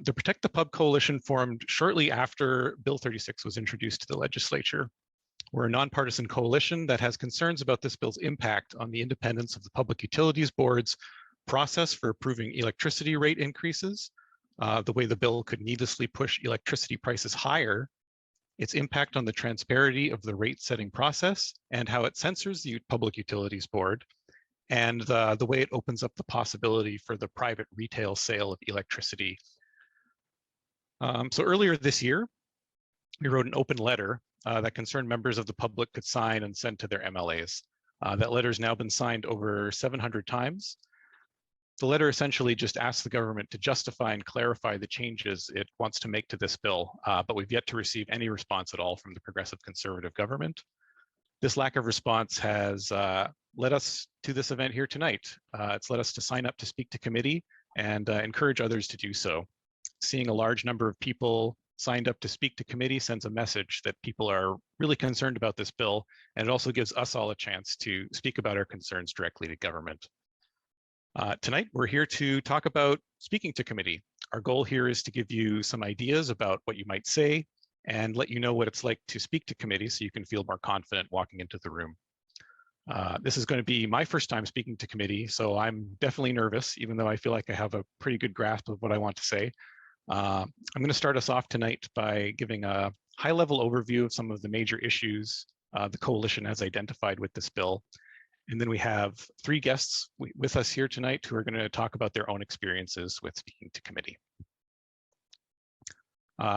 The Protect the Pub Coalition formed shortly after Bill 36 was introduced to the legislature. We're a nonpartisan coalition that has concerns about this bill's impact on the independence of the Public Utilities Board's process for approving electricity rate increases, the way the bill could needlessly push electricity prices higher, its impact on the transparency of the rate setting process, and how it censors the Public Utilities Board, and the way it opens up the possibility for the private retail sale of electricity. So earlier this year, we wrote an open letter that concerned members of the public could sign and send to their MLAs. That letter has now been signed over 700 times. The letter essentially just asks the government to justify and clarify the changes it wants to make to this bill, but we've yet to receive any response at all from the Progressive Conservative government. This lack of response has led us to this event here tonight. It's led us to sign up to speak to committee and encourage others to do so. Seeing a large number of people signed up to speak to committee sends a message that people are really concerned about this bill, and it also gives us all a chance to speak about our concerns directly to government. Tonight, we're here to talk about speaking to committee. Our goal here is to give you some ideas about what you might say and let you know what it's like to speak to committee so you can feel more confident walking into the room. This is going to be my first time speaking to committee, so I'm definitely nervous, even though I feel like I have a pretty good grasp of what I want to say. I'm going to start us off tonight by giving a high-level overview of some of the major issues the coalition has identified with this bill. And then we have three guests with us here tonight who are going to talk about their own experiences with speaking to committee.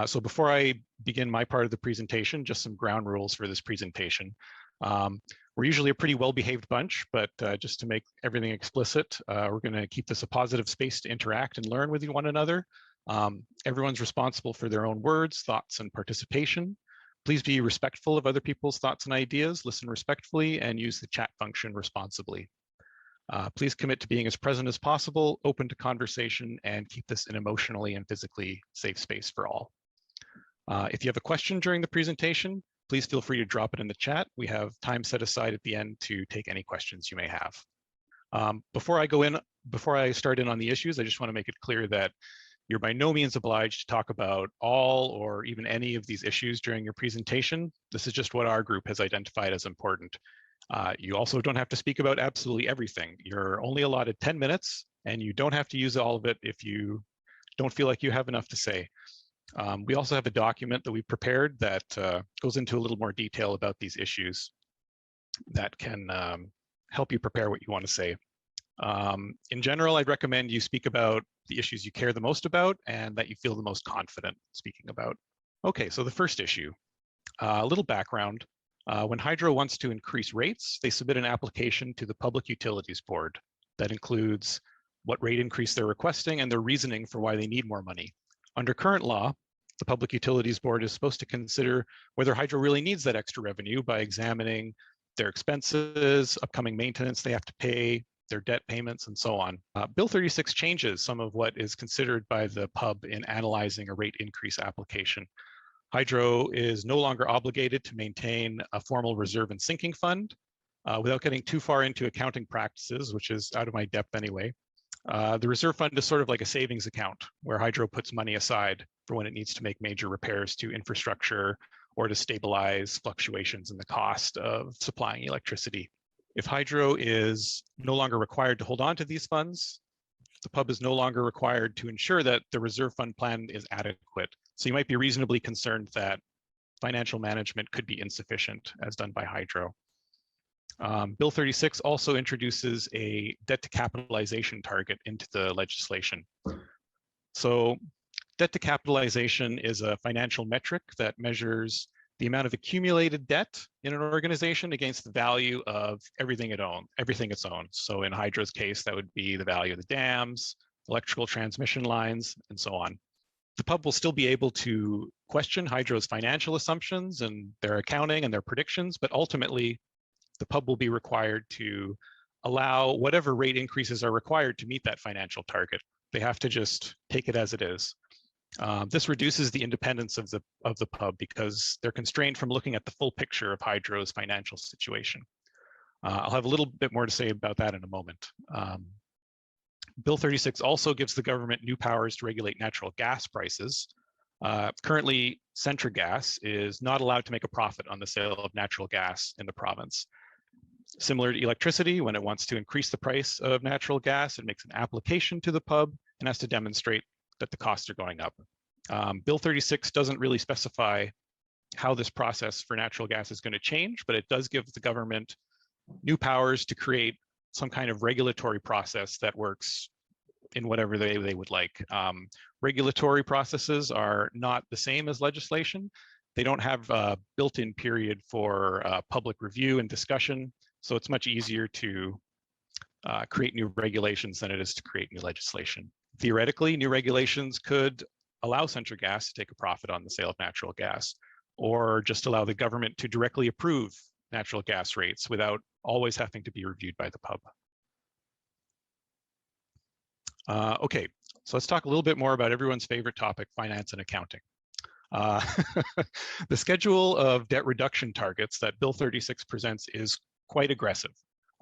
So before I begin my part of the presentation, just some ground rules for this presentation. We're usually a pretty well-behaved bunch, but just to make everything explicit, we're going to keep this a positive space to interact and learn with one another. Everyone's responsible for their own words, thoughts, and participation. Please be respectful of other people's thoughts and ideas, listen respectfully, and use the chat function responsibly. Please commit to being as present as possible, open to conversation, and keep this an emotionally and physically safe space for all. If you have a question during the presentation, please feel free to drop it in the chat. We have time set aside at the end to take any questions you may have. Before I start in on the issues, I just want to make it clear that you're by no means obliged to talk about all or even any of these issues during your presentation. This is just what our group has identified as important. You also don't have to speak about absolutely everything. You're only allotted 10 minutes, and you don't have to use all of it if you don't feel like you have enough to say. We also have a document that we've prepared that goes into a little more detail about these issues that can help you prepare what you want to say. In general, I'd recommend you speak about the issues you care the most about and that you feel the most confident speaking about. Okay, so the first issue, a little background. When Hydro wants to increase rates, they submit an application to the Public Utilities Board that includes what rate increase they're requesting and their reasoning for why they need more money. Under current law, the Public Utilities Board is supposed to consider whether Hydro really needs that extra revenue by examining their expenses, upcoming maintenance they have to pay, their debt payments, and so on. Bill 36 changes some of what is considered by the pub in analyzing a rate increase application. Hydro is no longer obligated to maintain a formal reserve and sinking fund. Without getting too far into accounting practices, which is out of my depth anyway, the reserve fund is sort of like a savings account where Hydro puts money aside for when it needs to make major repairs to infrastructure or to stabilize fluctuations in the cost of supplying electricity. If Hydro is no longer required to hold on to these funds, the pub is no longer required to ensure that the reserve fund plan is adequate. So you might be reasonably concerned that financial management could be insufficient as done by Hydro. Bill 36 also introduces a debt to capitalization target into the legislation. So debt to capitalization is a financial metric that measures the amount of accumulated debt in an organization against the value of everything it's owned. So in Hydro's case, that would be the value of the dams, electrical transmission lines, and so on. The pub will still be able to question Hydro's financial assumptions and their accounting and their predictions, but ultimately, the pub will be required to allow whatever rate increases are required to meet that financial target. They have to just take it as it is. This reduces the independence of the pub because they're constrained from looking at the full picture of Hydro's financial situation. I'll have a little bit more to say about that in a moment. Bill 36 also gives the government new powers to regulate natural gas prices. Currently, Centrigas is not allowed to make a profit on the sale of natural gas in the province. Similar to electricity, when it wants to increase the price of natural gas, it makes an application to the pub and has to demonstrate that the costs are going up. Bill 36 doesn't really specify how this process for natural gas is going to change, but it does give the government new powers to create some kind of regulatory process that works in whatever they would like. Regulatory processes are not the same as legislation. They don't have a built-in period for public review and discussion, so it's much easier to create new regulations than it is to create new legislation. Theoretically, new regulations could allow Centrigas to take a profit on the sale of natural gas, or just allow the government to directly approve natural gas rates without always having to be reviewed by the pub. Okay, so let's talk a little bit more about everyone's favorite topic, finance and accounting. The schedule of debt reduction targets that Bill 36 presents is quite aggressive.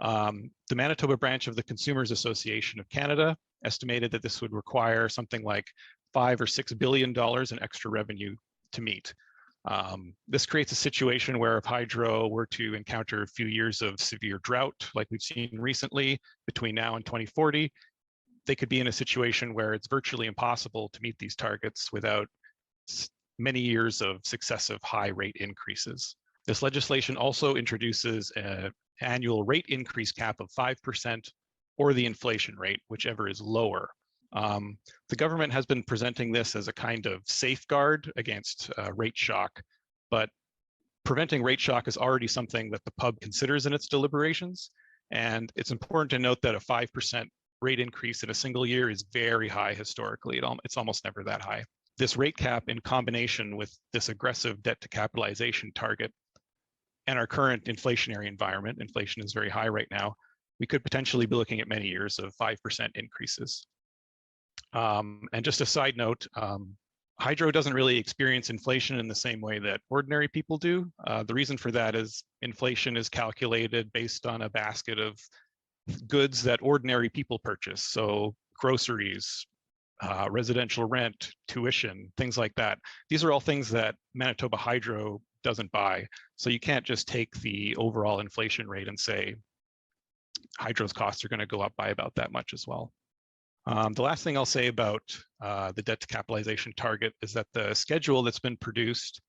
The Manitoba branch of the Consumers Association of Canada estimated that this would require something like $5 or $6 billion in extra revenue to meet. This creates a situation where if hydro were to encounter a few years of severe drought, like we've seen recently between now and 2040, they could be in a situation where it's virtually impossible to meet these targets without many years of successive high rate increases. This legislation also introduces an annual rate increase cap of 5% or the inflation rate, whichever is lower. The government has been presenting this as a kind of safeguard against rate shock, but preventing rate shock is already something that the pub considers in its deliberations. And it's important to note that a 5% rate increase in a single year is very high historically. It's almost never that high. This rate cap in combination with this aggressive debt to capitalization target and our current inflationary environment, inflation is very high right now, we could potentially be looking at many years of 5% increases. And just a side note, hydro doesn't really experience inflation in the same way that ordinary people do. The reason for that is inflation is calculated based on a basket of goods that ordinary people purchase. So groceries, residential rent, tuition, things like that. These are all things that Manitoba Hydro doesn't buy. So you can't just take the overall inflation rate and say hydro's costs are going to go up by about that much as well. The last thing I'll say about the debt to capitalization target is that the schedule that's been produced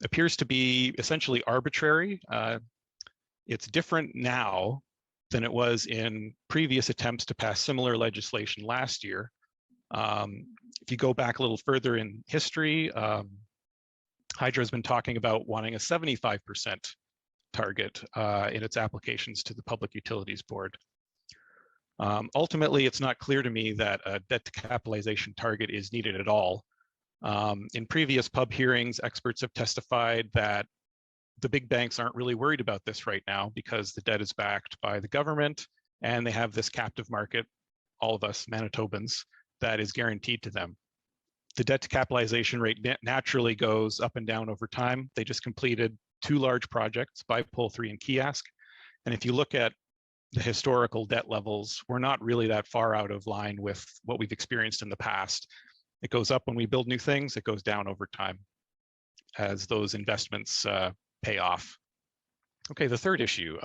appears to be essentially arbitrary. It's different now than it was in previous attempts to pass similar legislation last year. If you go back a little further in history, Hydro has been talking about wanting a 75% target in its applications to the Public Utilities Board. Ultimately, it's not clear to me that a debt to capitalization target is needed at all. In previous pub hearings, experts have testified that the big banks aren't really worried about this right now because the debt is backed by the government and they have this captive market, all of us Manitobans, that is guaranteed to them. The debt to capitalization rate naturally goes up and down over time. They just completed 2 large projects, Bipole 3 and Kiosk. And if you look at the historical debt levels, we're not really that far out of line with what we've experienced in the past. It goes up when we build new things, it goes down over time as those investments pay off. Okay, the third issue,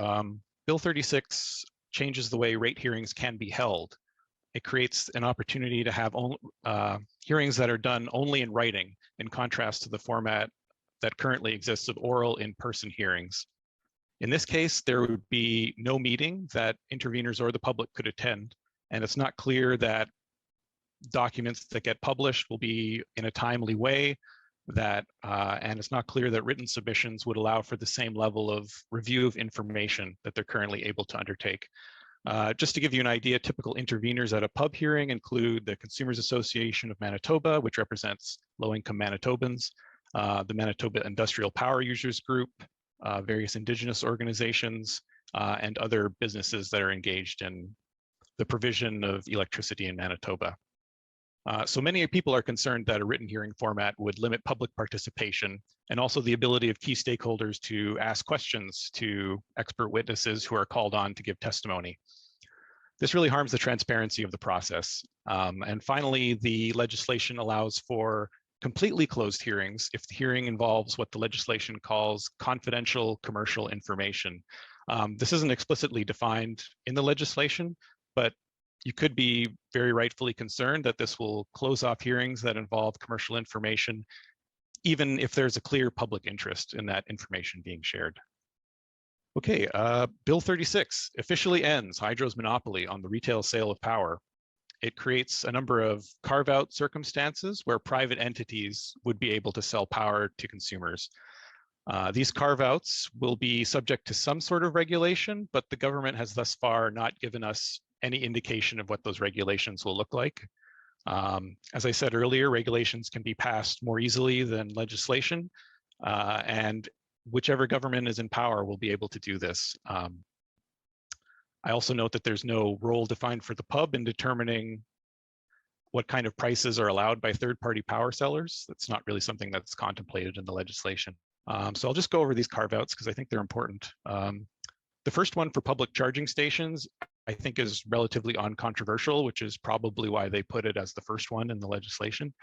Bill 36 changes the way rate hearings can be held. It creates an opportunity to have hearings that are done only in writing, in contrast to the format that currently exists of oral in-person hearings. In this case, there would be no meeting that interveners or the public could attend, and it's not clear that documents that get published will be in a timely way, and it's not clear that written submissions would allow for the same level of review of information that they're currently able to undertake. Just to give you an idea, typical interveners at a pub hearing include the Consumers Association of Manitoba, which represents low-income Manitobans, the Manitoba Industrial Power Users Group, various Indigenous organizations, and other businesses that are engaged in the provision of electricity in Manitoba. So many people are concerned that a written hearing format would limit public participation and also the ability of key stakeholders to ask questions to expert witnesses who are called on to give testimony. This really harms the transparency of the process. And finally, the legislation allows for completely closed hearings if the hearing involves what the legislation calls confidential commercial information. This isn't explicitly defined in the legislation, but you could be very rightfully concerned that this will close off hearings that involve commercial information, even if there's a clear public interest in that information being shared. Okay, Bill 36 officially ends hydro's monopoly on the retail sale of power. It creates a number of carve-out circumstances where private entities would be able to sell power to consumers. These carve-outs will be subject to some sort of regulation, but the government has thus far not given us any indication of what those regulations will look like. As I said earlier, regulations can be passed more easily than legislation, and whichever government is in power will be able to do this. I also note that there's no role defined for the pub in determining what kind of prices are allowed by third-party power sellers. That's not really something that's contemplated in the legislation. So I'll just go over these carve-outs because I think they're important. The first one for public charging stations, I think, is relatively uncontroversial, which is probably why they put it as the first one in the legislation.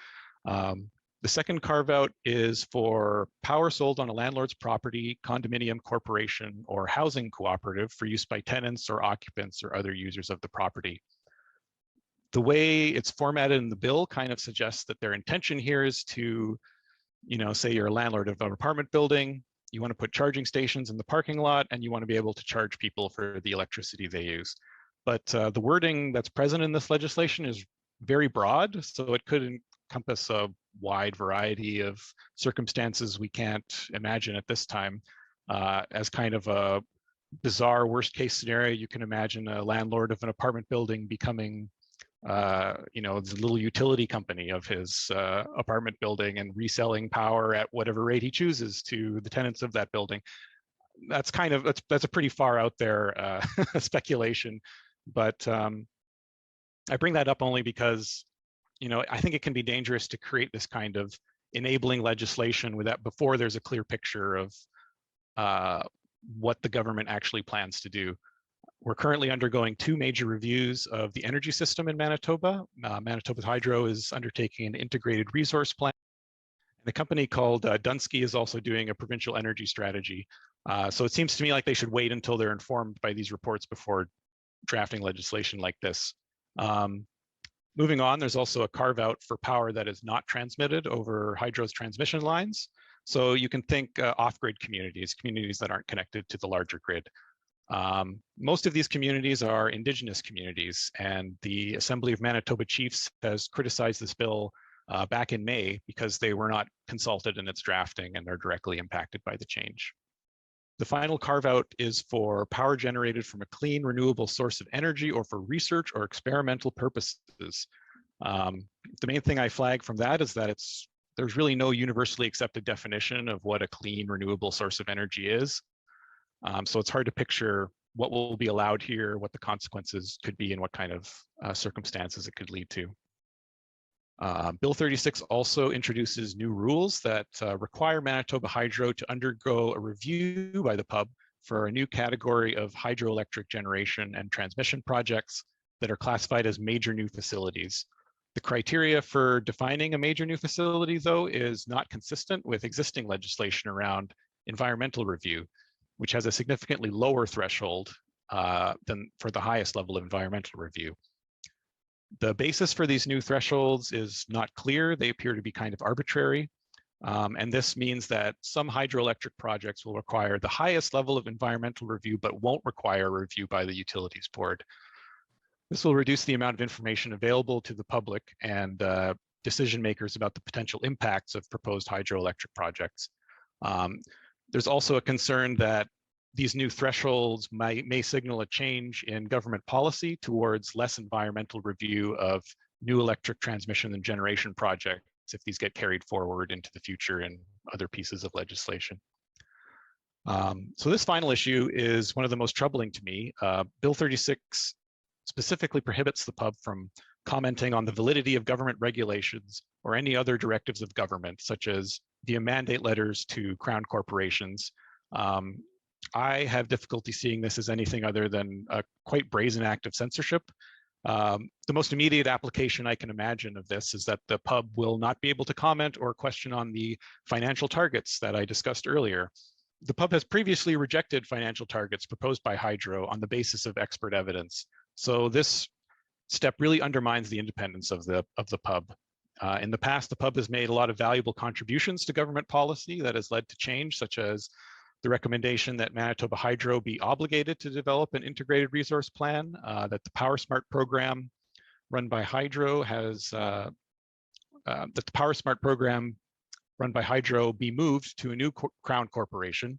The second carve-out is for power sold on a landlord's property, condominium corporation, or housing cooperative for use by tenants or occupants or other users of the property. The way it's formatted in the bill kind of suggests that their intention here is to, say you're a landlord of an apartment building, you want to put charging stations in the parking lot, and you want to be able to charge people for the electricity they use. But the wording that's present in this legislation is very broad, so it could encompass a wide variety of circumstances we can't imagine at this time. As kind of a bizarre worst case scenario, you can imagine a landlord of an apartment building becoming the little utility company of his apartment building and reselling power at whatever rate he chooses to the tenants of that building. That's a pretty far out there speculation, but I bring that up only because I think it can be dangerous to create this kind of enabling legislation without before there's a clear picture of what the government actually plans to do. We're currently undergoing 2 major reviews of the energy system in Manitoba. Manitoba Hydro is undertaking an integrated resource plan. The company called Dunsky is also doing a provincial energy strategy. So it seems to me like they should wait until they're informed by these reports before drafting legislation like this. Moving on, there's also a carve out for power that is not transmitted over hydro's transmission lines. So you can think off-grid communities that aren't connected to the larger grid. Most of these communities are Indigenous communities, and the Assembly of Manitoba Chiefs has criticized this bill back in May because they were not consulted in its drafting and are directly impacted by the change. The final carve-out is for power generated from a clean, renewable source of energy or for research or experimental purposes. The main thing I flag from that is that there's really no universally accepted definition of what a clean, renewable source of energy is. So it's hard to picture what will be allowed here, what the consequences could be, and what kind of circumstances it could lead to. Bill 36 also introduces new rules that require Manitoba Hydro to undergo a review by the pub for a new category of hydroelectric generation and transmission projects that are classified as major new facilities. The criteria for defining a major new facility, though, is not consistent with existing legislation around environmental review, which has a significantly lower threshold than for the highest level of environmental review. The basis for these new thresholds is not clear. They appear to be kind of arbitrary. And this means that some hydroelectric projects will require the highest level of environmental review, but won't require a review by the Utilities Board. This will reduce the amount of information available to the public and decision makers about the potential impacts of proposed hydroelectric projects. There's also a concern that these new thresholds may signal a change in government policy towards less environmental review of new electric transmission and generation projects if these get carried forward into the future in other pieces of legislation. So this final issue is one of the most troubling to me. Bill 36 specifically prohibits the pub from commenting on the validity of government regulations or any other directives of government, such as via mandate letters to crown corporations, I have difficulty seeing this as anything other than a quite brazen act of censorship. The most immediate application I can imagine of this is that the pub will not be able to comment or question on the financial targets that I discussed earlier. The pub has previously rejected financial targets proposed by Hydro on the basis of expert evidence. So this step really undermines the independence of the pub. In the past, the pub has made a lot of valuable contributions to government policy that has led to change, such as the recommendation that Manitoba Hydro be obligated to develop an integrated resource plan, that the PowerSmart program run by Hydro be moved to a new Crown corporation,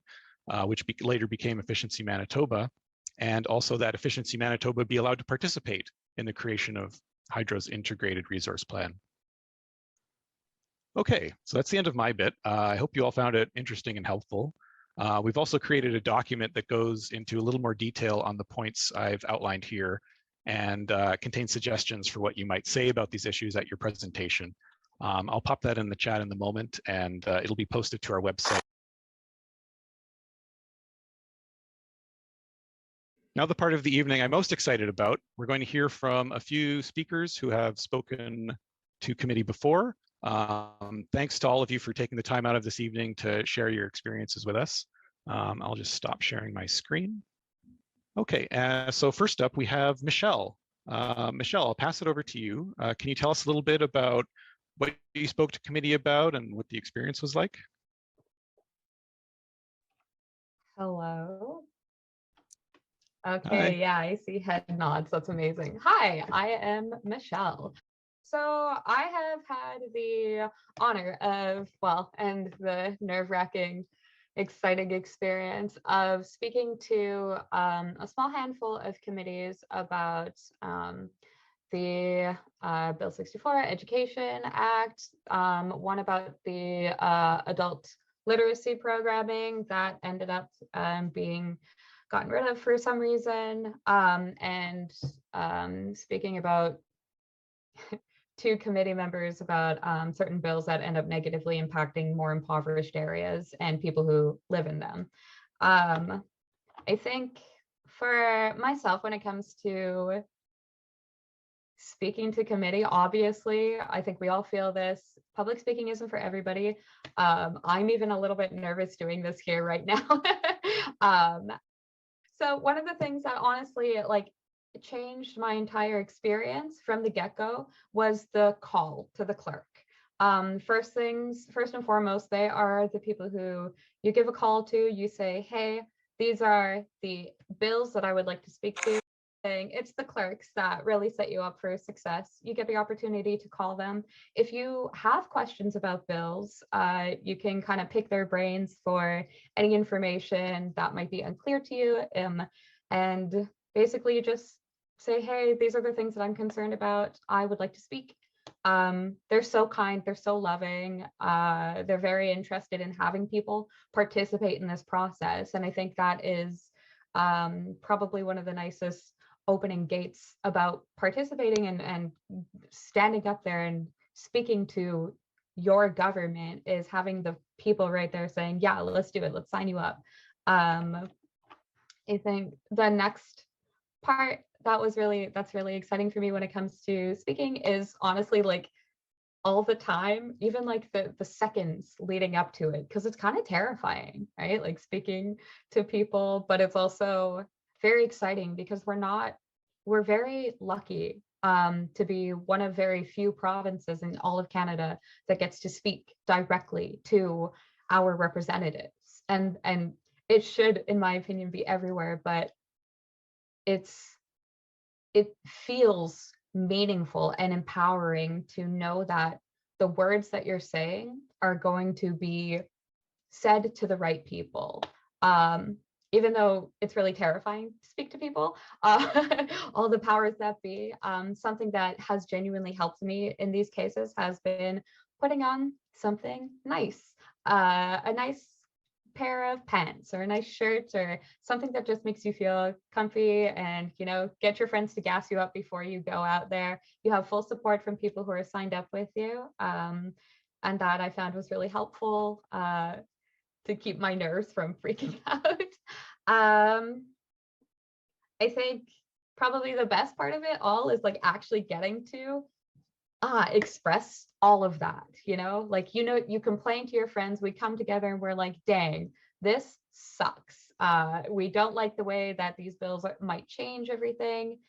which later became Efficiency Manitoba, and also that Efficiency Manitoba be allowed to participate in the creation of Hydro's integrated resource plan. Okay, so that's the end of my bit. I hope you all found it interesting and helpful. We've also created a document that goes into a little more detail on the points I've outlined here and contains suggestions for what you might say about these issues at your presentation. I'll pop that in the chat in a moment, and it'll be posted to our website. Now the part of the evening I'm most excited about, we're going to hear from a few speakers who have spoken to committee before. Thanks to all of you for taking the time out of this evening to share your experiences with us. I'll just stop sharing my screen. Okay, so first up we have Michelle. Michelle, I'll pass it over to you. Can you tell us a little bit about what you spoke to committee about and what the experience was like? Hello. Okay, Hi. yeah, I see head nods. That's amazing. Hi, I am Michelle. So I have had the honor of, well, and the nerve-wracking, exciting experience of speaking to a small handful of committees about the Bill 64 Education Act, one about the adult literacy programming that ended up being gotten rid of for some reason, and speaking about two committee members about certain bills that end up negatively impacting more impoverished areas and people who live in them. I think for myself, when it comes to speaking to committee, obviously, I think we all feel this. Public speaking isn't for everybody. I'm even a little bit nervous doing this here right now. So one of the things that honestly changed my entire experience from the get-go was the call to the clerk. First and foremost, they are the people who you give a call to. You say, hey, these are the bills that I would like to speak to. It's the clerks that really set you up for success. You get the opportunity to call them. If you have questions about bills, you can kind of pick their brains for any information that might be unclear to you. And basically you just say, hey, these are the things that I'm concerned about. I would like to speak. They're so kind, they're so loving. They're very interested in having people participate in this process. And I think that is probably one of the nicest opening gates about participating and standing up there and speaking to your government is having the people right there saying, yeah, let's do it, let's sign you up. I think the next part that's really exciting for me when it comes to speaking is honestly all the time, even the seconds leading up to it, because it's kind of terrifying, right? Like speaking to people, but it's also very exciting because we're very lucky to be one of very few provinces in all of Canada that gets to speak directly to our representatives. And it should, in my opinion, be everywhere, but it feels meaningful and empowering to know that the words that you're saying are going to be said to the right people. Even though it's really terrifying to speak to people, all the powers that be, something that has genuinely helped me in these cases has been putting on something nice, a nice pair of pants or a nice shirt or something that just makes you feel comfy and, get your friends to gas you up before you go out there. You have full support from people who are signed up with you. And that I found was really helpful to keep my nerves from freaking out. Um, I think probably the best part of it all is like actually getting to express all of that, like, you complain to your friends, we come together and we're like, dang, this sucks. We don't like the way that these bills might change everything.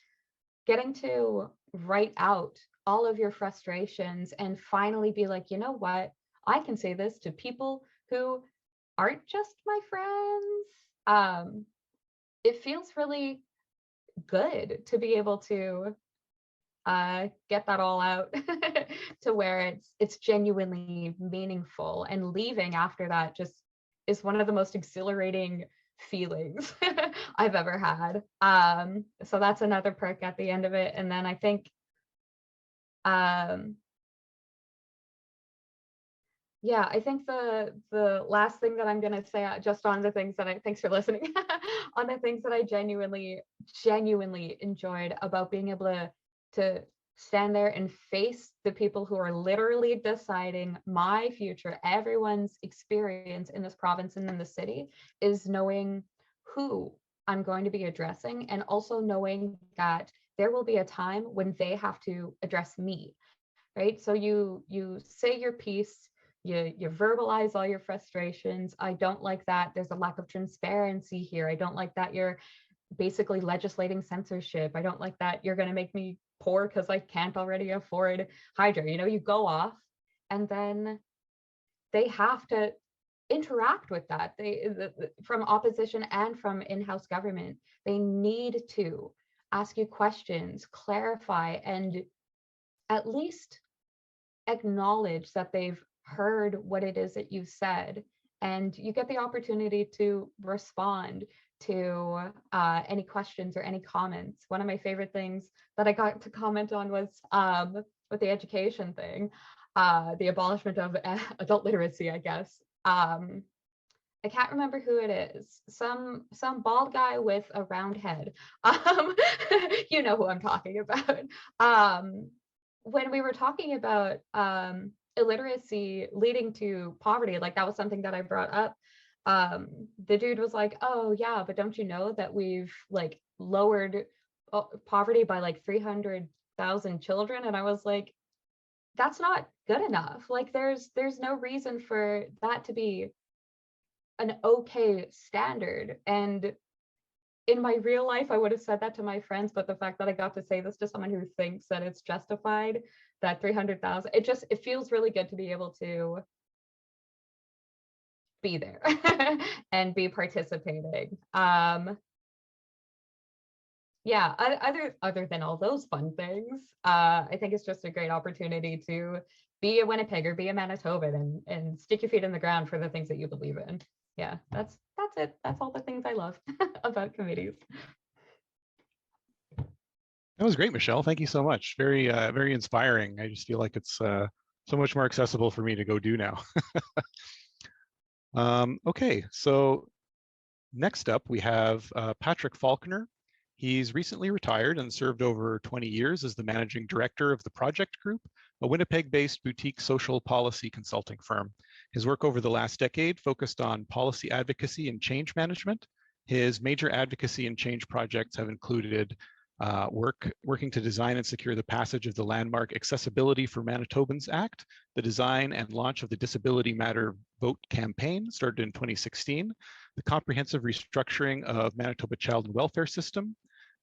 Getting to write out all of your frustrations and finally be like, you know what? I can say this to people who aren't just my friends. It feels really good to be able to get that all out to where it's genuinely meaningful, and leaving after that just is one of the most exhilarating feelings I've ever had. So that's another perk at the end of it. And then I think yeah, I think the last thing that I'm gonna say, just on the things that thanks for listening, on the things that I genuinely enjoyed about being able to stand there and face the people who are literally deciding my future, everyone's experience in this province and in the city, is knowing who I'm going to be addressing, and also knowing that there will be a time when they have to address me, right? So you say your piece, you verbalize all your frustrations. I don't like that there's a lack of transparency here. I don't like that you're basically legislating censorship. I don't like that you're going to make me poor because I can't already afford Hydra. You go off, and then they have to interact with that. From opposition and from in-house government, they need to ask you questions, clarify, and at least acknowledge that they've heard what it is that you've said, and you get the opportunity to respond to any questions or any comments. One of my favorite things that I got to comment on was with the education thing, the abolishment of adult literacy, I guess. I can't remember who it is. Some bald guy with a round head. You know who I'm talking about. When we were talking about illiteracy leading to poverty, like that was something that I brought up. The dude was like, oh yeah, but don't you know that we've like lowered poverty by like 300,000 children? And I was like, that's not good enough. Like there's no reason for that to be an okay standard. And in my real life, I would have said that to my friends, but the fact that I got to say this to someone who thinks that it's justified, that 300,000, it feels really good to be able to be there and be participating. Yeah, other than all those fun things, I think it's just a great opportunity to be a Winnipegger, be a Manitoban, and stick your feet in the ground for the things that you believe in. Yeah, that's it. That's all the things I love about committees. That was great, Michelle. Thank you so much. Very inspiring. I just feel like it's so much more accessible for me to go do now. Okay, so next up we have Patrick Faulkner. He's recently retired and served over 20 years as the managing director of the Project Group, a Winnipeg-based boutique social policy consulting firm. His work over the last decade focused on policy advocacy and change management. His major advocacy and change projects have included working to design and secure the passage of the landmark Accessibility for Manitobans Act, the design and launch of the Disability Matter Vote campaign started in 2016, the comprehensive restructuring of Manitoba Child and Welfare System,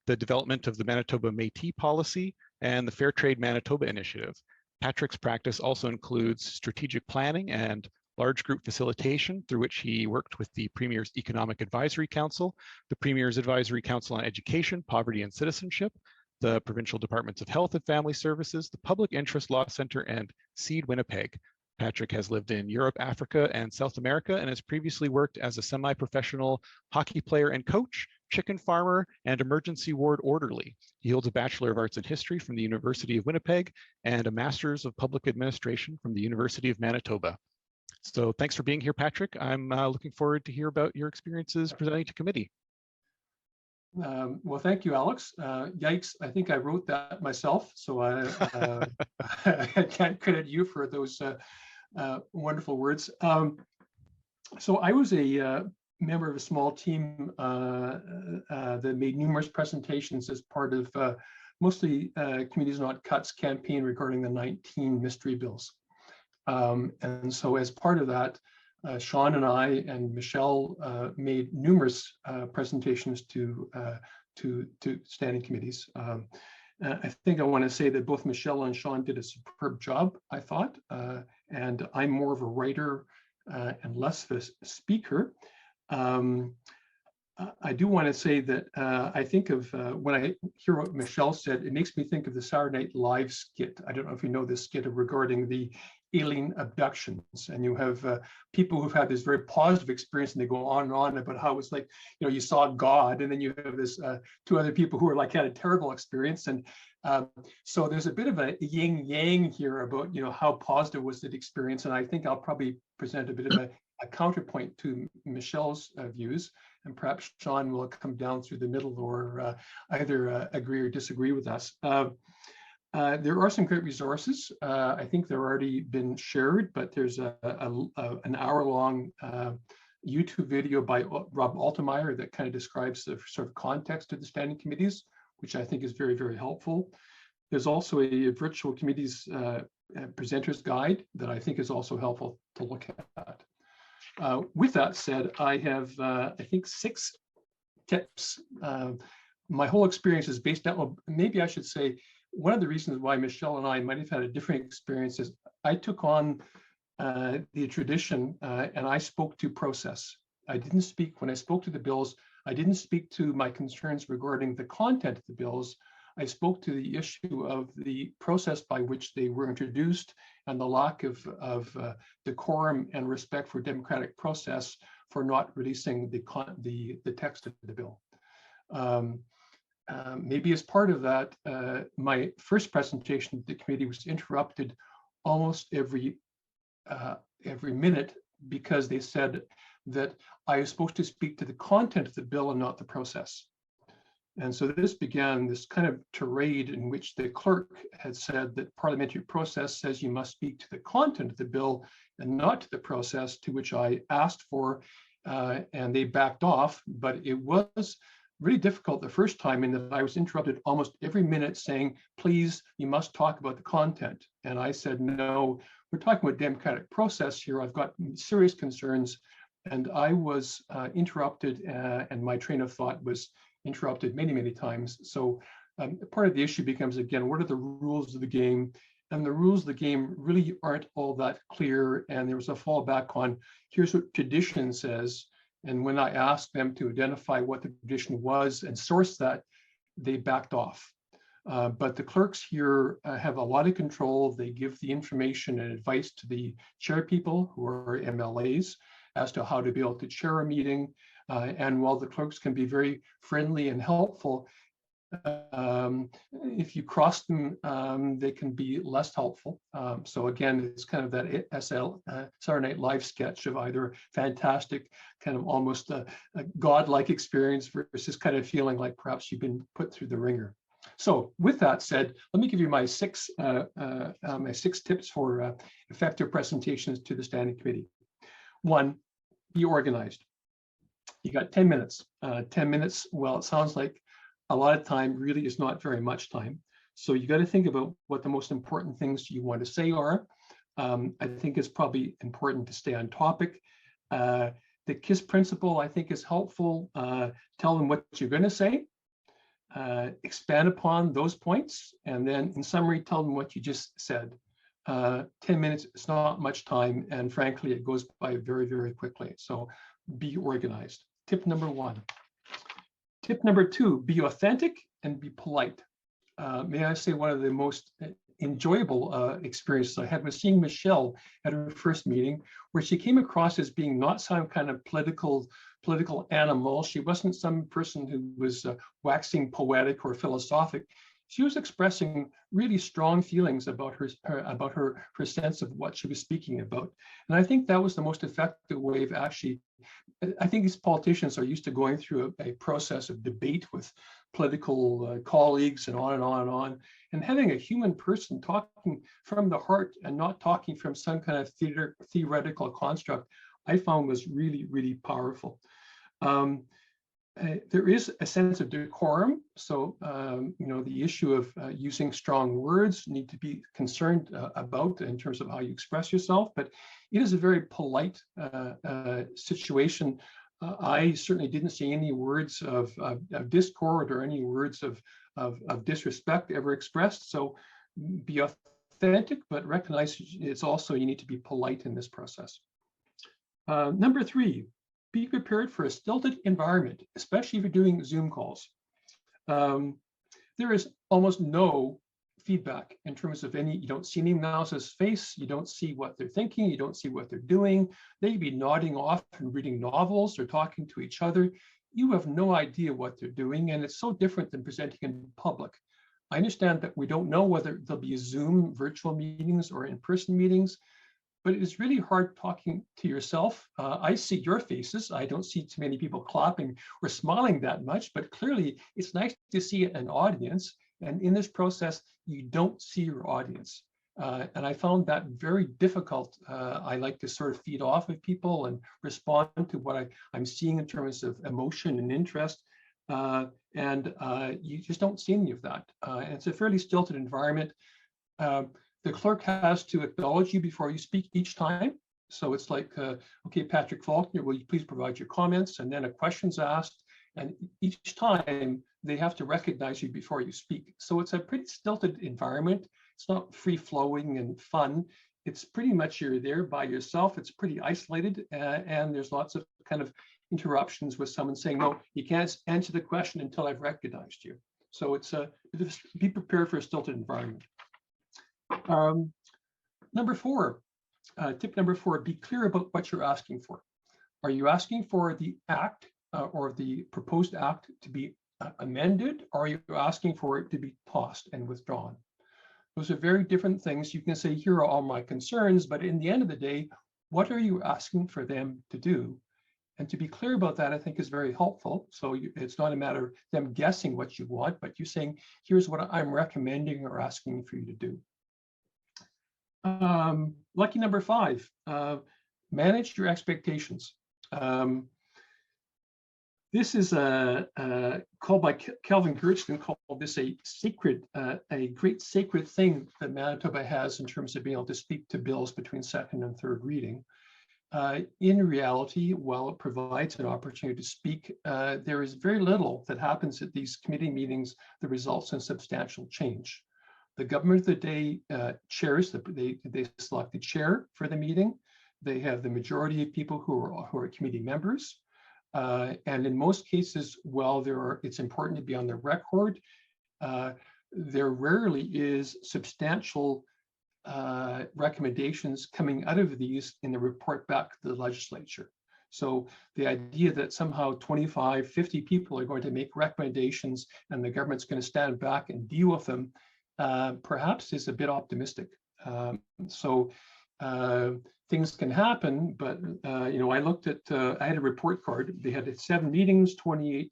the development of the Manitoba Métis policy, and the Fair Trade Manitoba initiative. Patrick's practice also includes strategic planning and large group facilitation, through which he worked with the Premier's Economic Advisory Council, the Premier's Advisory Council on Education, Poverty and Citizenship, the Provincial Departments of Health and Family Services, the Public Interest Law Centre, and Seed Winnipeg. Patrick has lived in Europe, Africa, and South America, and has previously worked as a semi-professional hockey player and coach, chicken farmer, and emergency ward orderly. He holds a Bachelor of Arts in History from the University of Winnipeg and a Master's of Public Administration from the University of Manitoba. So thanks for being here, Patrick. I'm looking forward to hear about your experiences presenting to committee. Well, thank you, Alex. Yikes, I think I wrote that myself, so I can't credit you for those wonderful words. So I was a member of a small team that made numerous presentations as part of mostly Communities Not Cuts campaign regarding the 19 mystery bills. And so as part of that, Sean and I and Michelle made numerous presentations to standing committees. I think I want to say that both Michelle and Sean did a superb job, I thought, and I'm more of a writer and less of a speaker. I do want to say that I think of when I hear what Michelle said, it makes me think of the Saturday Night Live skit. I don't know if you know this skit regarding the alien abductions, and you have people who've had this very positive experience, and they go on and on about how it's like, you know, you saw God, and then you have this two other people who are like had a terrible experience, and so there's a bit of a yin yang here about, you know, how positive was the experience, and I think I'll probably present a bit of a counterpoint to Michelle's views, and perhaps Sean will come down through the middle or either agree or disagree with us. There are some great resources. I think they've already been shared, but there's an hour-long YouTube video by Rob Altemeyer that kind of describes the sort of context of the standing committees, which I think is very, very helpful. There's also a virtual committees presenter's guide that I think is also helpful to look at. With that said, I have, I think, 6 tips. My whole experience is based on, well, maybe I should say, one of the reasons why Michelle and I might have had a different experience is I took on the tradition and I spoke to process. I didn't speak, when I spoke to the bills, I didn't speak to my concerns regarding the content of the bills. I spoke to the issue of the process by which they were introduced and the lack of decorum and respect for democratic process for not releasing the text of the bill. Maybe as part of that, my first presentation to the committee was interrupted almost every minute because they said that I was supposed to speak to the content of the bill and not the process. And so this began this kind of tirade in which the clerk had said that parliamentary process says you must speak to the content of the bill and not to the process, to which I asked for, and they backed off. But it was really difficult the first time in that I was interrupted almost every minute saying, please, you must talk about the content. And I said, no, we're talking about democratic process here. I've got serious concerns. And I was interrupted and my train of thought was interrupted many, many times. So part of the issue becomes, again, what are the rules of the game? And the rules of the game really aren't all that clear. And there was a fallback on, here's what tradition says. And when I asked them to identify what the tradition was and source that, they backed off. But the clerks here have a lot of control. They give the information and advice to the chair people who are MLAs as to how to be able to chair a meeting. And while the clerks can be very friendly and helpful, if you cross them, they can be less helpful. So again, it's kind of that Saturday Night Live sketch of either fantastic, kind of almost a godlike experience versus kind of feeling like perhaps you've been put through the ringer. So with that said, let me give you my six tips for effective presentations to the standing committee. 1, be organized. You got 10 minutes. 10 minutes, well, it sounds like a lot of time, really is not very much time. So you got to think about what the most important things you want to say are. I think it's probably important to stay on topic. The KISS principle, I think, is helpful. Tell them what you're going to say. Expand upon those points. And then in summary, tell them what you just said. 10 minutes is not much time. And frankly, it goes by very, very quickly. So be organized. Tip number 1. Tip number 2, be authentic and be polite. May I say one of the most enjoyable experiences I had was seeing Michelle at her first meeting, where she came across as being not some kind of political animal. She wasn't some person who was waxing poetic or philosophic. She was expressing really strong feelings about her sense of what she was speaking about. And I think that was the most effective way of actually, I think these politicians are used to going through a process of debate with political colleagues and on and on and on. And having a human person talking from the heart and not talking from some kind of theoretical construct, I found was really, really powerful. There is a sense of decorum. So, the issue of using strong words need to be concerned about in terms of how you express yourself, but it is a very polite situation. I certainly didn't see any words of discord or any words of disrespect ever expressed. So be authentic, but recognize it's also, you need to be polite in this process. Number 3, be prepared for a stilted environment, especially if you're doing Zoom calls. There is almost no feedback in terms of you don't see any mouse's face, you don't see what they're thinking, you don't see what they're doing. They could be nodding off and reading novels or talking to each other. You have no idea what they're doing, and it's so different than presenting in public. I understand that we don't know whether there'll be Zoom virtual meetings or in-person meetings, but it is really hard talking to yourself. I see your faces. I don't see too many people clapping or smiling that much, but clearly it's nice to see an audience. And in this process, you don't see your audience. And I found that very difficult. I like to sort of feed off of people and respond to what I'm seeing in terms of emotion and interest. And you just don't see any of that. And it's a fairly stilted environment. The clerk has to acknowledge you before you speak each time. So it's like, okay, Patrick Faulkner, will you please provide your comments? And then a question's asked. And each time they have to recognize you before you speak. So it's a pretty stilted environment. It's not free flowing and fun. It's pretty much you're there by yourself. It's pretty isolated. And there's lots of kind of interruptions with someone saying, no, you can't answer the question until I've recognized you. So it's be prepared for a stilted environment. Number 4, tip number 4, be clear about what you're asking for. Are you asking for the act or the proposed act to be amended, or are you asking for it to be tossed and withdrawn? Those are very different things. You can say, here are all my concerns, but in the end of the day, what are you asking for them to do? And to be clear about that, I think is very helpful. So it's not a matter of them guessing what you want, but you saying, here's what I'm recommending or asking for you to do. Lucky number 5, manage your expectations. This is called by Calvin Gertson, called this a great sacred thing that Manitoba has in terms of being able to speak to bills between second and third reading. In reality, while it provides an opportunity to speak, there is very little that happens at these committee meetings that results in substantial change. The government of the day chairs, they select the chair for the meeting. They have the majority of people who are committee members. And in most cases, while it's important to be on the record, there rarely is substantial recommendations coming out of these in the report back to the legislature. So the idea that somehow 25, 50 people are going to make recommendations and the government's going to stand back and deal with them perhaps is a bit optimistic. Things can happen, but I looked at, I had a report card. They had 7 meetings, 28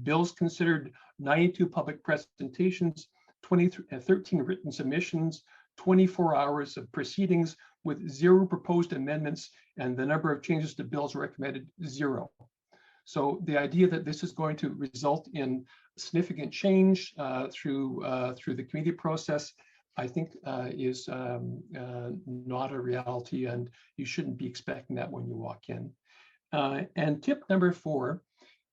bills considered, 92 public presentations, 13 written submissions, 24 hours of proceedings with 0 proposed amendments, and the number of changes to bills recommended 0. So the idea that this is going to result in significant change through the committee process, I think is not a reality, and you shouldn't be expecting that when you walk in. And tip number 4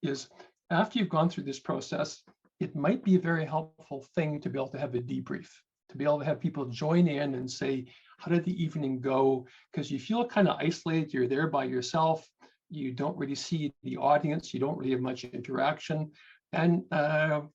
is, after you've gone through this process, it might be a very helpful thing to be able to have a debrief, to be able to have people join in and say, how did the evening go? Because you feel kind of isolated, you're there by yourself, you don't really see the audience, you don't really have much interaction. And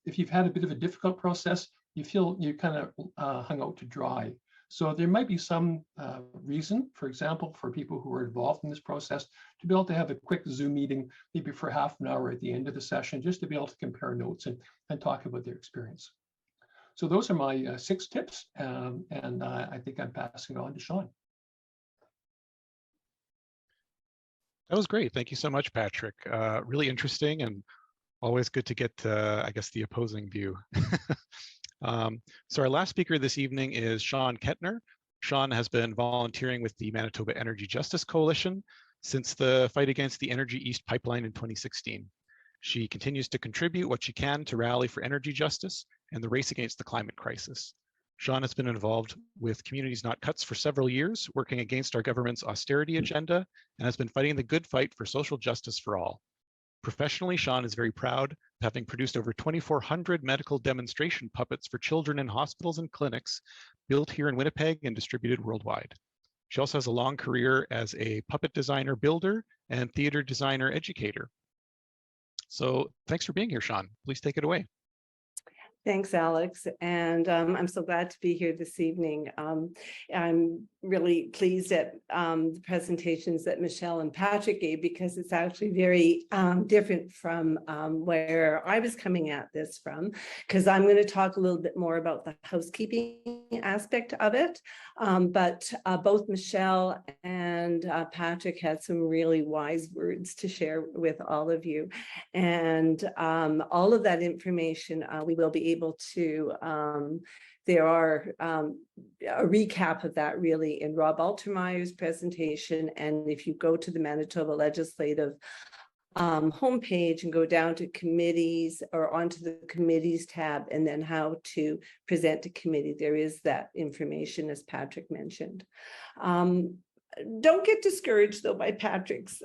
if you've had a bit of a difficult process, you feel you kind of hung out to dry. So there might be some reason, for example, for people who are involved in this process to be able to have a quick Zoom meeting, maybe for half an hour at the end of the session, just to be able to compare notes and talk about their experience. So those are my 6 tips, and I think I'm passing it on to Sean. That was great. Thank you so much, Patrick. Really interesting and always good to get, I guess, the opposing view. So our last speaker this evening is Sean Kettner. Sean has been volunteering with the Manitoba Energy Justice Coalition. since the fight against the Energy East pipeline in 2016. She continues to contribute what she can to rally for energy justice and the race against the climate crisis. Sean has been involved with Communities Not Cuts for several years, working against our government's austerity agenda, and has been fighting the good fight for social justice for all. Professionally, Sean is very proud of having produced over 2,400 medical demonstration puppets for children in hospitals and clinics built here in Winnipeg and distributed worldwide. She also has a long career as a puppet designer, builder, and theater designer educator. So thanks for being here, Sean. Please take it away. Thanks, Alex. And I'm so glad to be here this evening. I'm really pleased at the presentations that Michelle and Patrick gave, because it's actually very different from where I was coming at this from, because I'm going to talk a little bit more about the housekeeping aspect of it. But both Michelle and Patrick had some really wise words to share with all of you. And all of that information we will be able to, there are a recap of that really in Rob Altermeyer's presentation. And if you go to the Manitoba Legislative homepage and go down to committees or onto the committees tab, and then how to present to committee, there is that information, as Patrick mentioned. Don't get discouraged though by Patrick's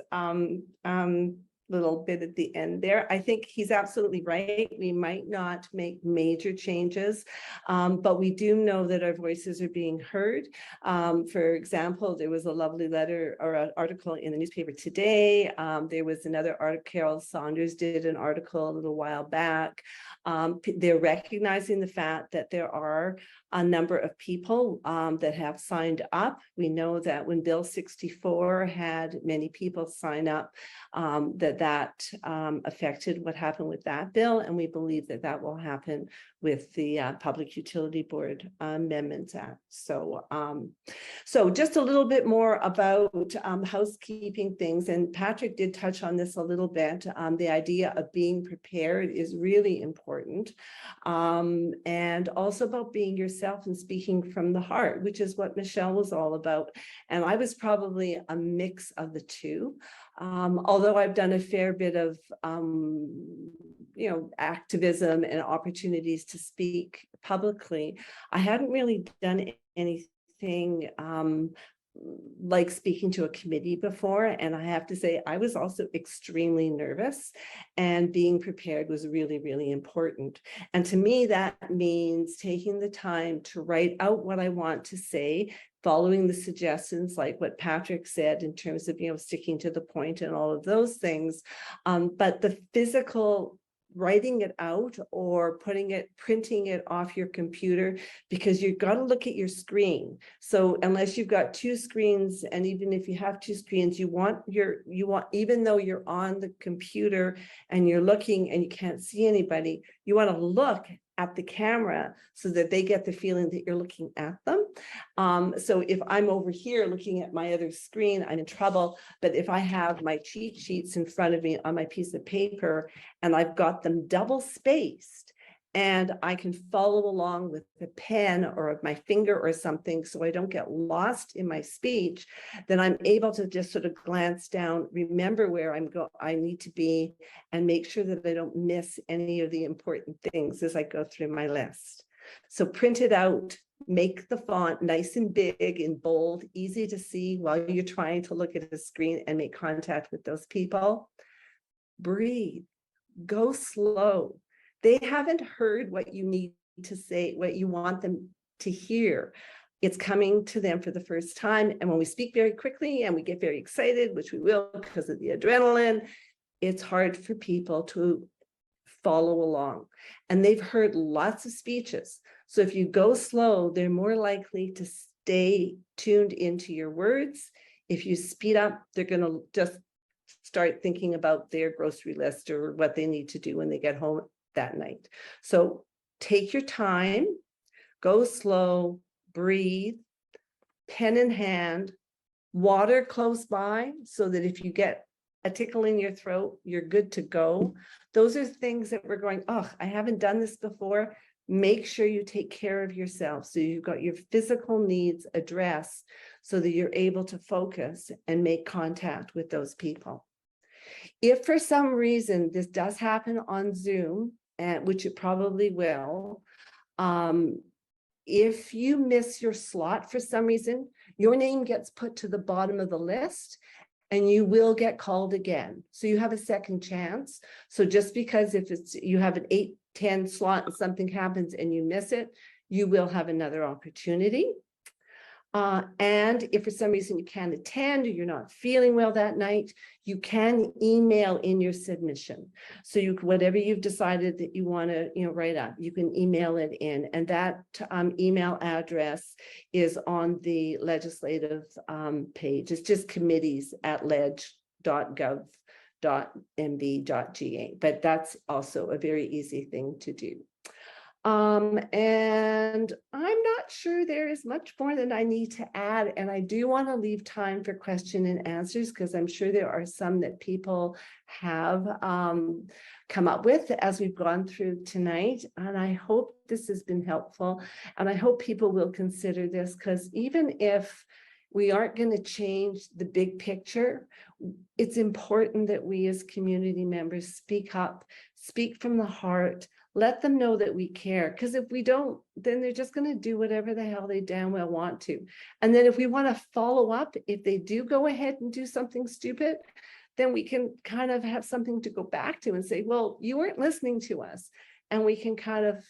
little bit at the end there. I think he's absolutely right. We might not make major changes, but we do know that our voices are being heard. For example, there was a lovely letter or an article in the newspaper today. There was another article, Carol Saunders did an article a little while back. They're recognizing the fact that there are a number of people that have signed up. We know that when Bill 64 had many people sign up, that affected what happened with that bill. And we believe that that will happen with the Public Utility Board Amendments Act. So, so just a little bit more about housekeeping things. And Patrick did touch on this a little bit. The idea of being prepared is really important. And also about being yourself and speaking from the heart, which is what Michelle was all about. And I was probably a mix of the two. Although I've done a fair bit of, activism and opportunities to speak publicly, I hadn't really done anything like speaking to a committee before. And I have to say, I was also extremely nervous, and being prepared was really, really important. And to me, that means taking the time to write out what I want to say, following the suggestions like what Patrick said in terms of, sticking to the point and all of those things. But the physical writing it out or printing it off your computer, because you've got to look at your screen. So unless you've got two screens, and even if you have two screens, you want, even though you're on the computer and you're looking and you can't see anybody, you want to look at the camera so that they get the feeling that you're looking at them. So if I'm over here looking at my other screen, I'm in trouble. But if I have my cheat sheets in front of me on my piece of paper and I've got them double spaced, and I can follow along with a pen or my finger or something so I don't get lost in my speech, then I'm able to just sort of glance down, remember where I need to be, and make sure that I don't miss any of the important things as I go through my list. So print it out, make the font nice and big and bold, easy to see while you're trying to look at the screen and make contact with those people. Breathe, go slow. They haven't heard what you need to say, what you want them to hear. It's coming to them for the first time. And when we speak very quickly and we get very excited, which we will because of the adrenaline, it's hard for people to follow along. And they've heard lots of speeches. So if you go slow, they're more likely to stay tuned into your words. If you speed up, they're going to just start thinking about their grocery list or what they need to do when they get home that night. So take your time, go slow, breathe, pen in hand, water close by so that if you get a tickle in your throat, you're good to go. Those are things that we're going, oh, I haven't done this before. make sure you take care of yourself. So you've got your physical needs addressed so that you're able to focus and make contact with those people. If for some reason this does happen on Zoom, which it probably will, if you miss your slot for some reason, your name gets put to the bottom of the list and you will get called again. So you have a second chance. So just because if you have an 8-10 slot and something happens and you miss it, you will have another opportunity. And if for some reason you can't attend or you're not feeling well that night, you can email in your submission. So whatever you've decided that you want to, write up, you can email it in, and that email address is on the legislative page. It's just committees@leg.gov.mb.ga, but that's also a very easy thing to do. And I'm not sure there is much more that I need to add, and I do want to leave time for question and answers because I'm sure there are some that people have come up with as we've gone through tonight, and I hope this has been helpful, and I hope people will consider this, because even if we aren't going to change the big picture, it's important that we as community members speak up, speak from the heart, let them know that we care, because if we don't, then they're just going to do whatever the hell they damn well want to. And then if we want to follow up, if they do go ahead and do something stupid, then we can kind of have something to go back to and say, well, you weren't listening to us. And we can kind of,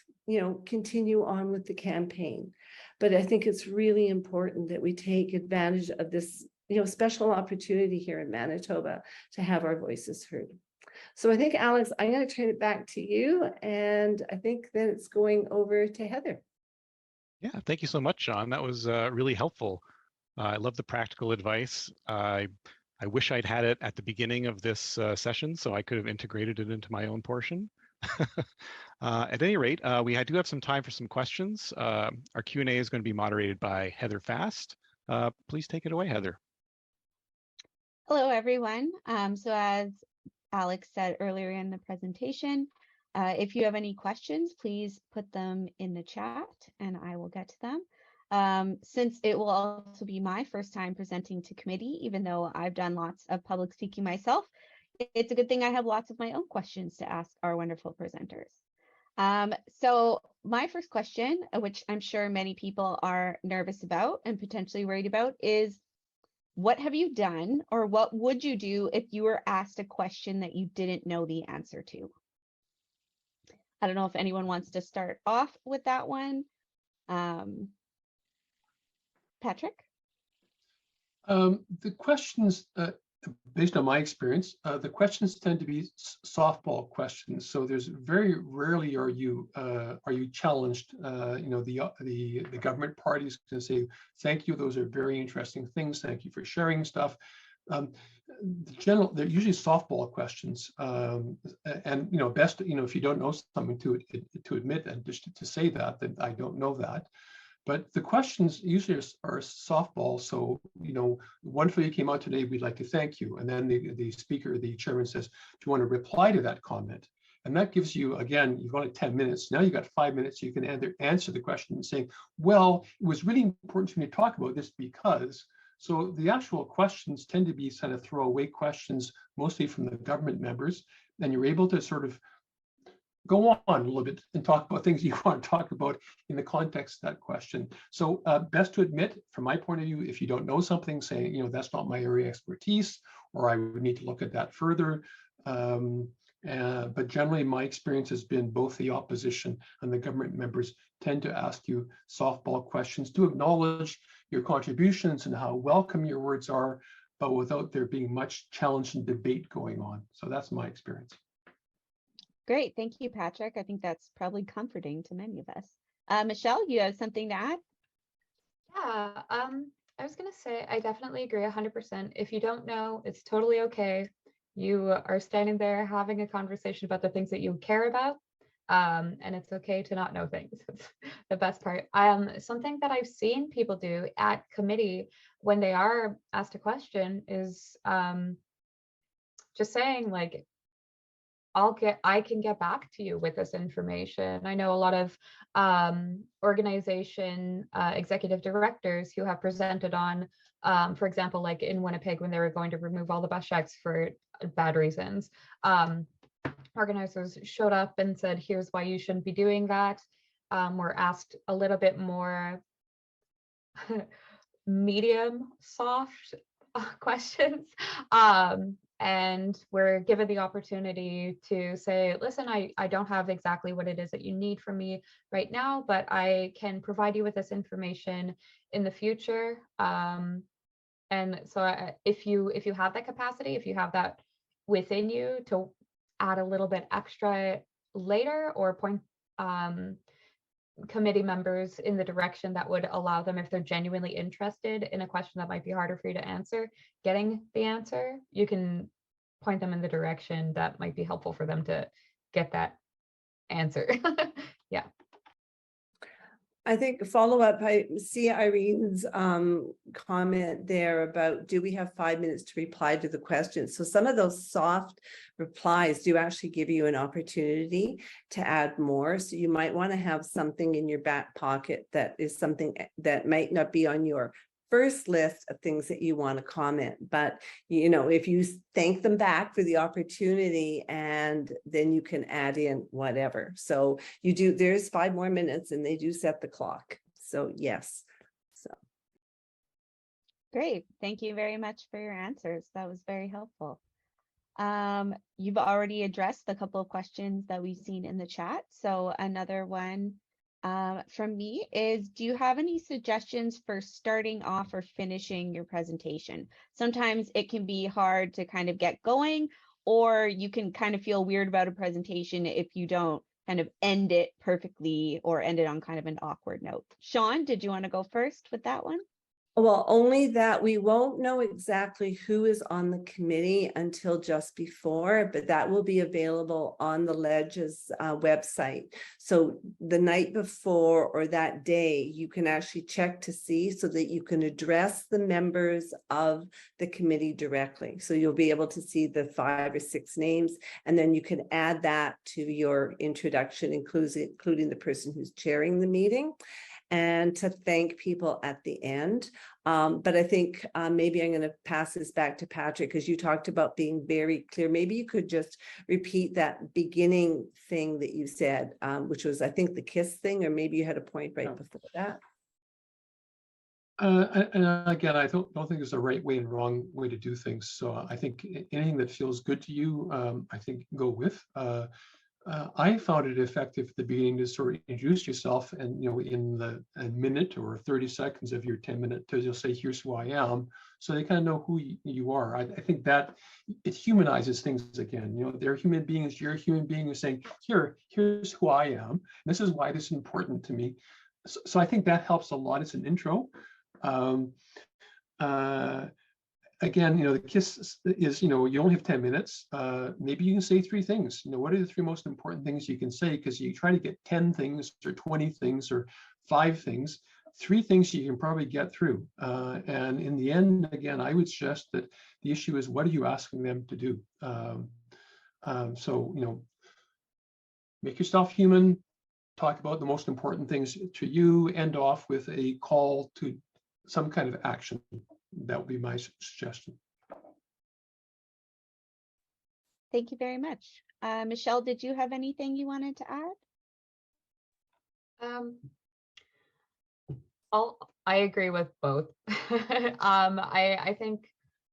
continue on with the campaign. But I think it's really important that we take advantage of this, special opportunity here in Manitoba to have our voices heard. So I think, Alex, I'm going to turn it back to you, and I think then it's going over to Heather. Yeah, thank you so much, John. That was really helpful. I love the practical advice. I wish I'd had it at the beginning of this session so I could have integrated it into my own portion. At any rate, we do have some time for some questions. Our Q&A is going to be moderated by Heather Fast. Please take it away, Heather. Hello, everyone. So as Alex said earlier in the presentation, if you have any questions, please put them in the chat and I will get to them. Since it will also be my first time presenting to committee, even though I've done lots of public speaking myself, it's a good thing I have lots of my own questions to ask our wonderful presenters. So my first question, which I'm sure many people are nervous about and potentially worried about, is what have you done, or what would you do if you were asked a question that you didn't know the answer to? I don't know if anyone wants to start off with that one. Patrick? The questions, based on my experience, the questions tend to be softball questions. So there's very rarely are you challenged. The government party is going to say, "Thank you. Those are very interesting things. Thank you for sharing stuff." They're usually softball questions, and best if you don't know something to admit and just to say that I don't know that. But the questions usually are softball. So, wonderful you came out today. We'd like to thank you. And then the speaker, the chairman says, do you want to reply to that comment? And that gives you, again, you've got 10 minutes. Now you've got 5 minutes. You can either answer the question and saying, well, it was really important to me to talk about this because. So the actual questions tend to be kind of throwaway questions, mostly from the government members. And you're able to sort of go on a little bit and talk about things you want to talk about in the context of that question. So best to admit, from my point of view, if you don't know something, say, that's not my area of expertise, or I would need to look at that further. But generally, my experience has been both the opposition and the government members tend to ask you softball questions to acknowledge your contributions and how welcome your words are, but without there being much challenge and debate going on. So that's my experience. Great. Thank you, Patrick. I think that's probably comforting to many of us. Michelle, you have something to add? Yeah, I was going to say, I definitely agree 100%. If you don't know, it's totally okay. You are standing there having a conversation about the things that you care about. And it's okay to not know things. It's the best part. Something that I've seen people do at committee when they are asked a question is just saying, like, I can get back to you with this information. I know a lot of organization executive directors who have presented on, for example, like in Winnipeg when they were going to remove all the bus checks for bad reasons. Organizers showed up and said, here's why you shouldn't be doing that. We're asked a little bit more medium soft questions. And we're given the opportunity to say, listen, I don't have exactly what it is that you need from me right now, but I can provide you with this information in the future. And so if you have that capacity, if you have that within you to add a little bit extra later, or point committee members in the direction that would allow them, if they're genuinely interested in a question that might be harder for you to answer, getting the answer, you can point them in the direction that might be helpful for them to get that answer. Yeah. I think follow up, I see Irene's comment there about, do we have 5 minutes to reply to the questions? So some of those soft replies do actually give you an opportunity to add more. So you might want to have something in your back pocket that is something that might not be on your first list of things that you want to comment, but if you thank them back for the opportunity, and then you can add in whatever. So there's 5 more minutes and they do set the clock. So yes. So Great. Thank you very much for your answers. That was very helpful. You've already addressed a couple of questions that we've seen in the chat. So another one from me is, do you have any suggestions for starting off or finishing your presentation? Sometimes it can be hard to kind of get going, or you can kind of feel weird about a presentation if you don't kind of end it perfectly or end it on kind of an awkward note. Sean, did you want to go first with that one? well, only that we won't know exactly who is on the committee until just before, but that will be available on the Ledge's website. So the night before or that day, you can actually check to see, so that you can address the members of the committee directly. So you'll be able to see the 5 or 6 names, and then you can add that to your introduction, including the person who's chairing the meeting, and to thank people at the end. But I think maybe I'm going to pass this back to Patrick, because you talked about being very clear. Maybe you could just repeat that beginning thing that you said, which was, I think, the KISS thing, or maybe you had a point right before that. And again, I don't think there's a right way and wrong way to do things. So I think anything that feels good to you, I think go with. I found it effective at the beginning to sort of introduce yourself, and in a minute or 30 seconds of your 10-minute, you'll say, here's who I am, so they kind of know who you are. I think that it humanizes things again. They're human beings, you're a human being, who's saying, here's who I am, and this is why this is important to me. So I think that helps a lot as an intro. Again, the KISS is, you only have 10 minutes. Maybe you can say 3 things. What are the 3 most important things you can say? Because you try to get 10 things or 20 things or 5 things, 3 things you can probably get through. And in the end, again, I would suggest that the issue is, what are you asking them to do? So, make yourself human, talk about the most important things to you, end off with a call to some kind of action. That would be my suggestion. Thank you very much. Michelle, did you have anything you wanted to add? I agree with both. I think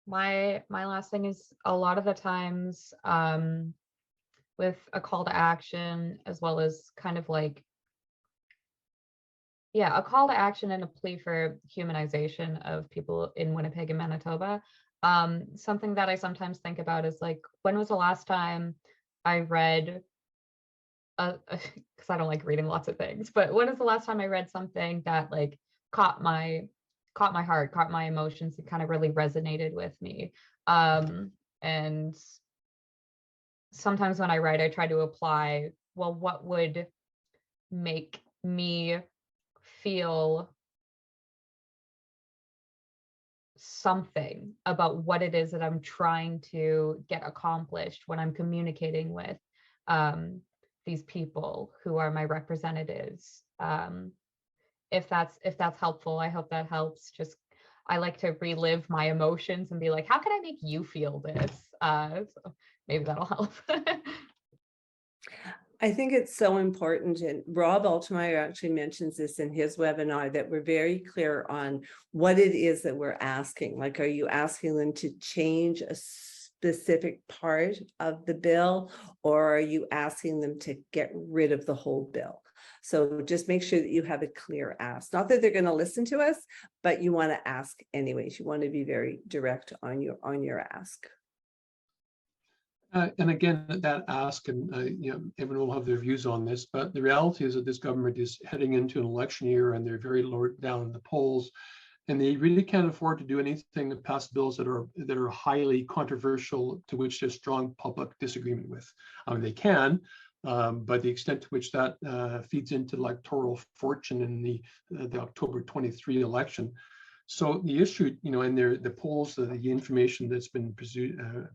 my last thing is, a lot of the times with a call to action, as well as kind of like, a call to action and a plea for humanization of people in Winnipeg and Manitoba. Something that I sometimes think about is, like, when was the last time I read, because I don't like reading lots of things, but when was the last time I read something that, like, caught my heart, caught my emotions, and kind of really resonated with me. And sometimes when I write, I try to apply, well, what would make me feel something about what it is that I'm trying to get accomplished when I'm communicating with these people who are my representatives. If that's helpful, I hope that helps. Just I like to relive my emotions and be like, how can I make you feel this? So maybe that'll help. I think it's so important, and Rob Altemeyer actually mentions this in his webinar, that we're very clear on what it is that we're asking. Like, are you asking them to change a specific part of the bill, or are you asking them to get rid of the whole bill? So just make sure that you have a clear ask. Not that they're going to listen to us, but you want to ask anyways. You want to be very direct on your ask. And again, that ask, and everyone will have their views on this, but the reality is that this government is heading into an election year, and they're very low down in the polls, and they really can't afford to do anything to pass bills that are highly controversial, to which there's strong public disagreement with. They can, but the extent to which that feeds into electoral fortune in the October 23 election. So the issue, and the polls, the information that's been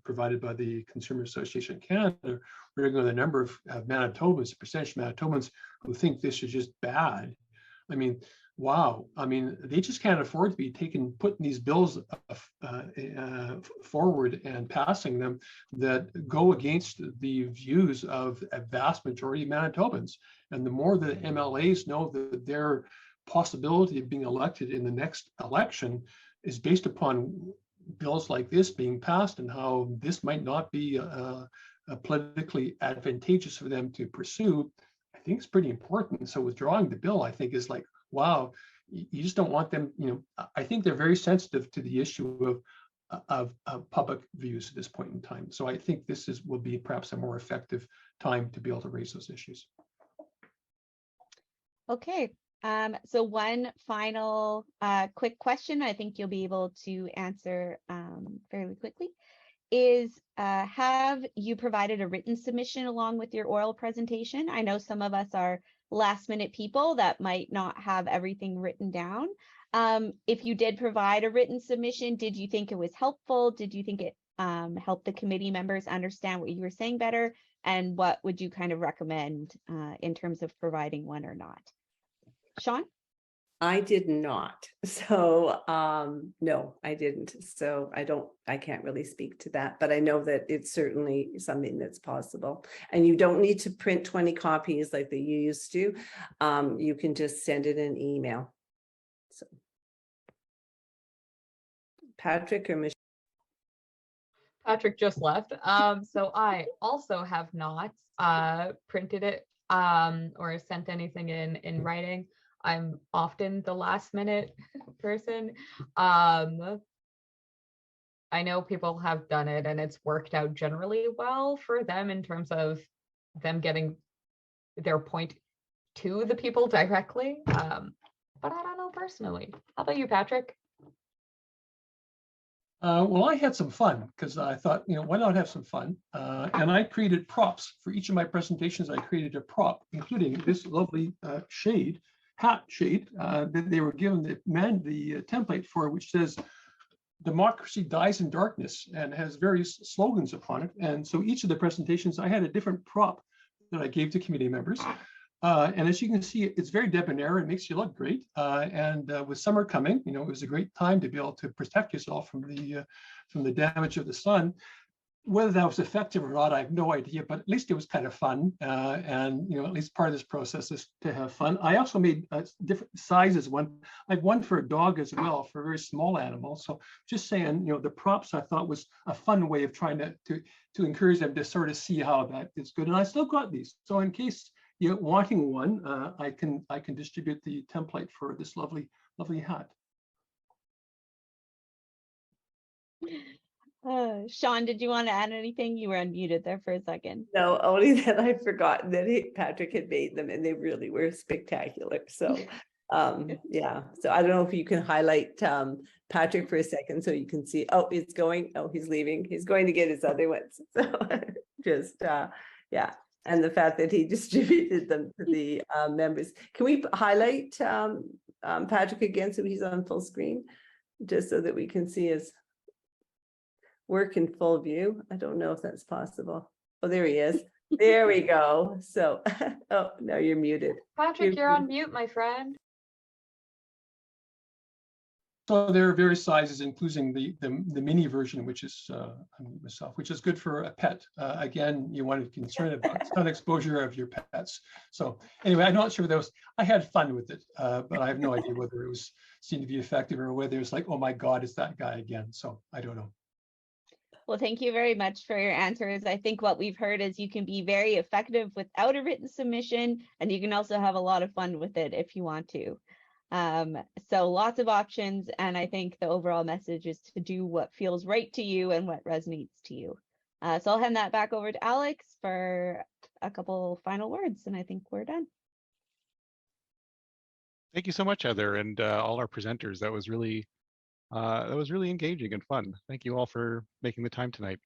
provided by the Consumer Association of Canada, regarding the number of Manitobans, the percentage of Manitobans who think this is just bad. I mean, wow. I mean, they just can't afford to be putting these bills forward and passing them that go against the views of a vast majority of Manitobans. And the more the MLAs know that they're possibility of being elected in the next election is based upon bills like this being passed, and how this might not be politically advantageous for them to pursue, I think it's pretty important. So withdrawing the bill, I think, is like, wow, you just don't want them, I think they're very sensitive to the issue of public views at this point in time. So I think this will be perhaps a more effective time to be able to raise those issues. Okay. So one final quick question I think you'll be able to answer fairly quickly is, have you provided a written submission along with your oral presentation? I know some of us are last minute people that might not have everything written down. If you did provide a written submission, did you think it was helpful? Did you think it helped the committee members understand what you were saying better? And what would you kind of recommend in terms of providing one or not? Sean? I did not. So no, I didn't. So I can't really speak to that, but I know that it's certainly something that's possible. And you don't need to print 20 copies like they used to. You can just send it in email. So Patrick or Michelle? Patrick just left. So I also have not printed it or sent anything in writing. I'm often the last minute person. I know people have done it and it's worked out generally well for them in terms of them getting their point to the people directly. But I don't know personally. How about you, Patrick? Well, I had some fun because I thought, why not have some fun? And I created props for each of my presentations. I created a prop, including this lovely hat shade that they were given the template for, which says "Democracy dies in darkness" and has various slogans upon it. And so each of the presentations, I had a different prop that I gave to committee members. And as you can see, it's very debonair. It makes you look great. And with summer coming, it was a great time to be able to protect yourself from the damage of the sun. Whether that was effective or not, I have no idea, but at least it was kind of fun. And at least part of this process is to have fun. I also made different sizes. I have one for a dog as well, for a very small animal. So just saying, the props I thought was a fun way of trying to encourage them to sort of see how that is good. And I still got these. So in case you're wanting one, I can distribute the template for this lovely hat. Sean, did you want to add anything? You were unmuted there for a second. No, only that I'd forgotten that Patrick had made them and they really were spectacular. So yeah, so I don't know if you can highlight Patrick for a second so you can see. Oh, it's going. Oh, he's leaving. He's going to get his other ones. So just yeah. And the fact that he distributed them to the members. Can we highlight Patrick again so he's on full screen, just so that we can see his work in full view? I don't know if that's possible. Oh, there he is. There we go. So, oh, no, you're muted. Patrick, you're on mute, my friend. So there are various sizes, including the mini version, which is myself, which is good for a pet. Again, you want to be concerned about sun exposure of your pets. So anyway, I'm not sure those. I had fun with it, but I have no idea whether it was seemed to be effective or whether it's like, oh my God, it's that guy again. So I don't know. Well, thank you very much for your answers. I think what we've heard is you can be very effective without a written submission, and you can also have a lot of fun with it if you want to. So lots of options, and I think the overall message is to do what feels right to you and what resonates to you. So I'll hand that back over to Alex for a couple final words, and I think we're done. Thank you so much, Heather, and all our presenters. That was really engaging and fun. Thank you all for making the time tonight.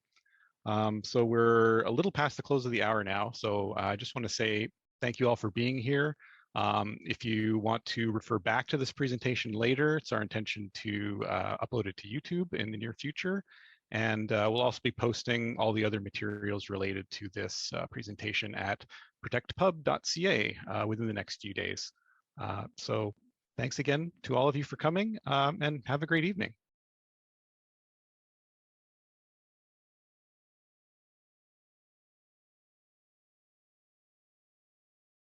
So we're a little past the close of the hour now, so I just want to say thank you all for being here. If you want to refer back to this presentation later, it's our intention to upload it to YouTube in the near future. And we'll also be posting all the other materials related to this presentation at protectpub.ca within the next few days. So thanks again to all of you for coming, and have a great evening.